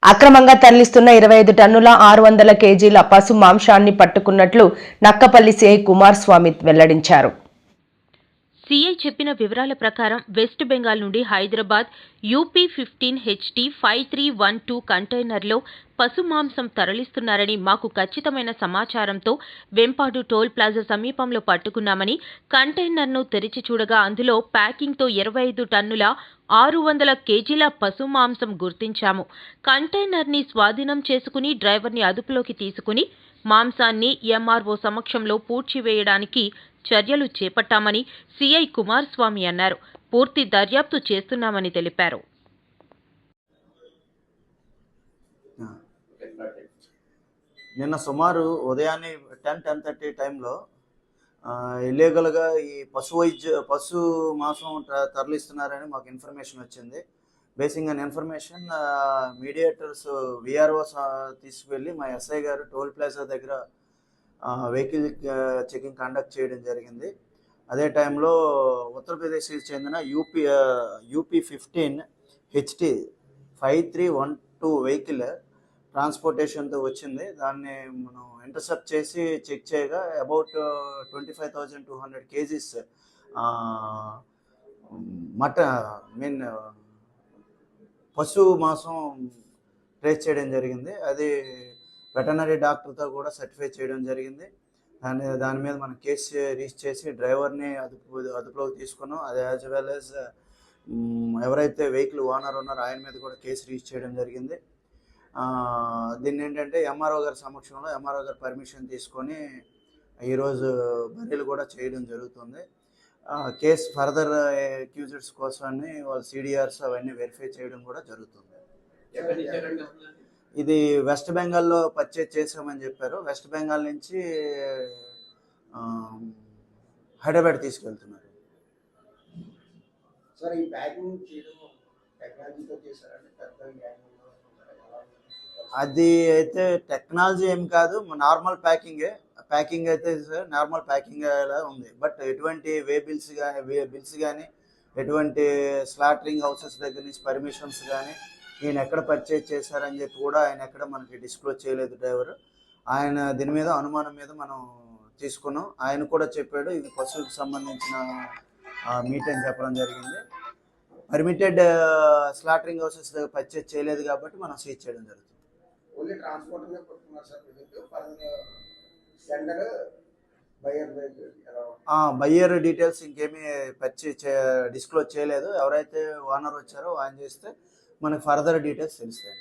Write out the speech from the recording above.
అక్రమంగా తరలిస్తున్న 25 టన్నుల 600 కేజీల పశు మాంసాన్ని పట్టుకున్నట్లు నక్కపల్లి సిఐ కుమారస్వామి వెల్లడించారు. సీఐ చెప్పిన వివరాల ప్రకారం వెస్ట్ బెంగాల్ నుండి హైదరాబాద్ UP-15HT 5312 కంటైనర్లో పశు మాంసం తరలిస్తున్నారని మాకు ఖచ్చితమైన సమాచారంతో వెంపాడు టోల్ ప్లాజా సమీపంలో పట్టుకున్నామని, కంటైనర్ను తెరిచి చూడగా అందులో ప్యాకింగ్తో 25 టన్నుల 600 కేజీల పశు మాంసం గుర్తించాము. కంటైనర్ని స్వాధీనం చేసుకుని డ్రైవర్ని అదుపులోకి తీసుకుని మాంసాన్ని ఎంఆర్ఓ సమక్షంలో పూడ్చివేయడానికి చర్యలు చేపట్టామని సిఐ కుమారస్వామి అన్నారు. పూర్తి దర్యాప్తు చేస్తున్నామని తెలిపారు. నిన్న సుమారు ఉదయాన్నే 10-10:30 టైంలో ఇల్లీగల్గా ఈ పశు మాంసం తరలిస్తున్నారని మాకు ఇన్ఫర్మేషన్ వచ్చింది. Basic on information mediators VRO తీసుకువెళ్ళి మా ఎస్ఐ గారు టోల్ ప్లాజా దగ్గర వెహికల్ చెకింగ్ కండక్ట్ చేయడం జరిగింది. అదే టైంలో ఉత్తరప్రదేశ్కి చెందిన UP-15HT 5312 వెహికల్ ట్రాన్స్పోర్టేషన్తో వచ్చింది. దాన్ని మనం ఇంటర్సెప్ట్ చేసి చెక్ చేయగా అబౌట్ 25,200 కేజీస్ పశు మాంసం ట్రేస్ చేయడం జరిగింది. అది వెటనరీ డాక్టర్తో కూడా సర్టిఫై చేయడం జరిగింది. దాని మీద మనం కేసు రిజిస్టర్ చేసి డ్రైవర్ని అదుపులోకి తీసుకున్నాం. అది యాజ్ వెల్ యాజ్ ఎవరైతే వెహికల్ ఓనర్ ఉన్నారో ఆయన మీద కూడా కేసు రిజిస్టర్ చేయడం జరిగింది. దీన్ని ఏంటంటే ఎంఆర్ఓ గారి సమక్షంలో ఎంఆర్ఓ గారి పర్మిషన్ తీసుకొని ఈరోజు బరీలు కూడా చేయడం జరుగుతుంది. కేసు ఫర్దర్ అక్యూజర్స్ కోసాన్ని వాళ్ళ CDRs అవన్నీ వెరిఫై చేయడం కూడా జరుగుతుంది. ఇది వెస్ట్ బెంగాల్లో పర్చేజ్ చేసామని చెప్పారు. వెస్ట్ బెంగాల్ నుంచి హైదరాబాద్ తీసుకెళ్తున్నారు. అది అయితే టెక్నాలజీ ఏం కాదు, నార్మల్ ప్యాకింగ్ అయితే నార్మల్ ప్యాకింగ్ ఉంది. బట్ ఎటువంటి బిల్స్ కానీ ఎటువంటి స్లాటరింగ్ హౌసెస్ దగ్గర నుంచి పర్మిషన్స్ కానీ ఈయన ఎక్కడ పర్చేజ్ చేశారని చెప్పి కూడా ఆయన ఎక్కడ మనకి డిస్క్లోజ్ చేయలేదు డ్రైవర్. ఆయన దీని మీద అనుమానం మీద మనం తీసుకున్నాం. ఆయన కూడా చెప్పాడు ఇది పశువులకు సంబంధించిన మీట్ అని చెప్పడం జరిగింది. పర్మిటెడ్ స్లాటరింగ్ హౌసెస్ దగ్గర పర్చేజ్ చేయలేదు కాబట్టి మనం సీజ్ చేయడం జరుగుతుంది. బయ్యర్ డీటెయిల్స్ ఇంకేమీ డిస్క్లోజ్ చేయలేదు. ఎవరైతే ఓనర్ వచ్చారో ఆయన చేస్తే మనకు ఫర్దర్ డీటెయిల్స్ తెలుస్తాయి.